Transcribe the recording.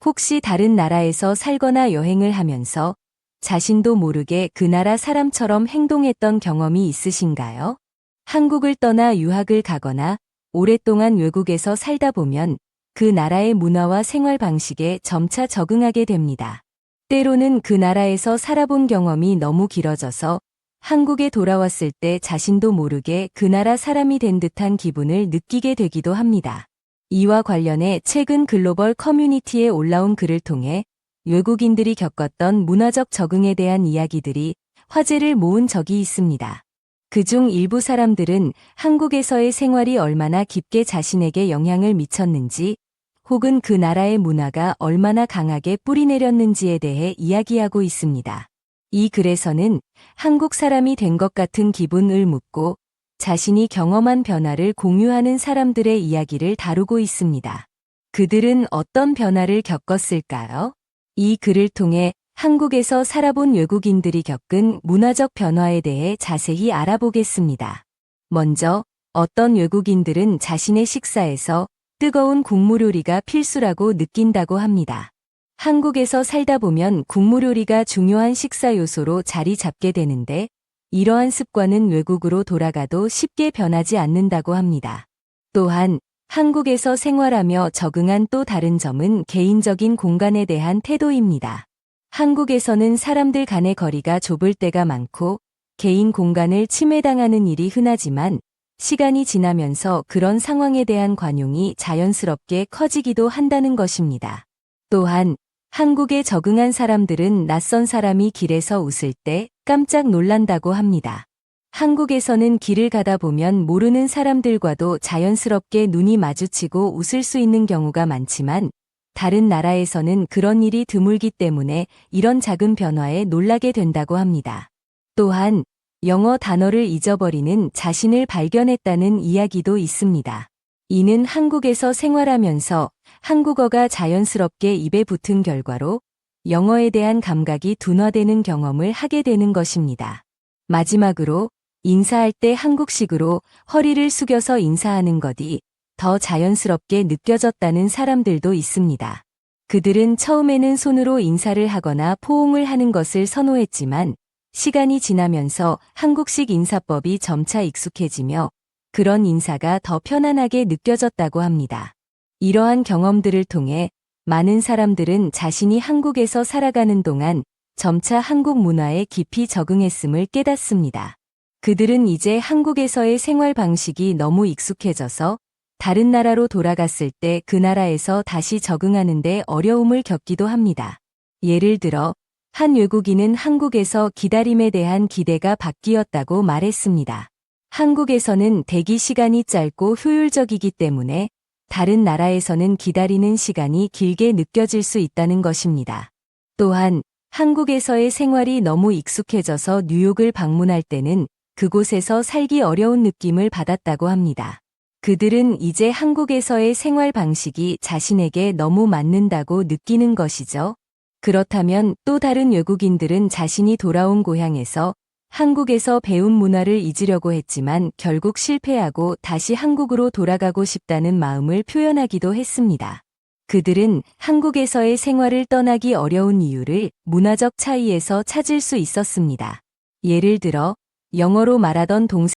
혹시 다른 나라에서 살거나 여행을 하면서 자신도 모르게 그 나라 사람처럼 행동했던 경험이 있으신가요? 한국을 떠나 유학을 가거나 오랫동안 외국에서 살다 보면 그 나라의 문화와 생활 방식에 점차 적응하게 됩니다. 때로는 그 나라에서 살아본 경험이 너무 길어져서 한국에 돌아왔을 때 자신도 모르게 그 나라 사람이 된 듯한 기분을 느끼게 되기도 합니다. 이와 관련해 최근 글로벌 커뮤니티에 올라온 글을 통해 외국인들이 겪었던 문화적 적응에 대한 이야기들이 화제를 모은 적이 있습니다. 그중 일부 사람들은 한국에서의 생활이 얼마나 깊게 자신에게 영향을 미쳤는지 혹은 그 나라의 문화가 얼마나 강하게 뿌리내렸는지에 대해 이야기하고 있습니다. 이 글에서는 한국 사람이 된 것 같은 기분을 묻고 자신이 경험한 변화를 공유하는 사람들의 이야기를 다루고 있습니다. 그들은 어떤 변화를 겪었을까요? 이 글을 통해 한국에서 살아본 외국인들이 겪은 문화적 변화에 대해 자세히 알아보겠습니다. 먼저 어떤 외국인들은 자신의 식사에서 뜨거운 국물 요리가 필수라고 느낀다고 합니다. 한국에서 살다 보면 국물 요리가 중요한 식사 요소로 자리 잡게 되는데 이러한 습관은 외국으로 돌아가도 쉽게 변하지 않는다고 합니다. 또한 한국에서 생활하며 적응한 또 다른 점은 개인적인 공간에 대한 태도입니다. 한국에서는 사람들 간의 거리가 좁을 때가 많고 개인 공간을 침해당하는 일이 흔하지만 시간이 지나면서 그런 상황에 대한 관용이 자연스럽게 커지기도 한다는 것입니다. 또한 한국에 적응한 사람들은 낯선 사람이 길에서 웃을 때 깜짝 놀란다고 합니다. 한국에서는 길을 가다 보면 모르는 사람들과도 자연스럽게 눈이 마주치고 웃을 수 있는 경우가 많지만 다른 나라에서는 그런 일이 드물기 때문에 이런 작은 변화에 놀라게 된다고 합니다. 또한 영어 단어를 잊어버리는 자신을 발견했다는 이야기도 있습니다. 이는 한국에서 생활하면서 한국어가 자연스럽게 입에 붙은 결과로 영어에 대한 감각이 둔화되는 경험을 하게 되는 것입니다. 마지막으로 인사할 때 한국식으로 허리를 숙여서 인사하는 것이 더 자연스럽게 느껴졌다는 사람들도 있습니다. 그들은 처음에는 손으로 인사를 하거나 포옹을 하는 것을 선호했지만 시간이 지나면서 한국식 인사법이 점차 익숙해지며 그런 인사가 더 편안하게 느껴졌다고 합니다. 이러한 경험들을 통해 많은 사람들은 자신이 한국에서 살아가는 동안 점차 한국 문화에 깊이 적응했음을 깨닫습니다. 그들은 이제 한국에서의 생활 방식이 너무 익숙해져서 다른 나라로 돌아갔을 때 그 나라에서 다시 적응하는 데 어려움을 겪기도 합니다. 예를 들어 한 외국인은 한국에서 기다림에 대한 기대가 바뀌었다고 말했습니다. 한국에서는 대기 시간이 짧고 효율적이기 때문에 다른 나라에서는 기다리는 시간이 길게 느껴질 수 있다는 것입니다. 또한 한국에서의 생활이 너무 익숙해져서 뉴욕을 방문할 때는 그곳에서 살기 어려운 느낌을 받았다고 합니다. 그들은 이제 한국에서의 생활 방식이 자신에게 너무 맞는다고 느끼는 것이죠. 그렇다면 또 다른 외국인들은 자신이 돌아온 고향에서 한국에서 배운 문화를 잊으려고 했지만 결국 실패하고 다시 한국으로 돌아가고 싶다는 마음을 표현하기도 했습니다. 그들은 한국에서의 생활을 떠나기 어려운 이유를 문화적 차이에서 찾을 수 있었습니다. 예를 들어 영어로 말하던 동생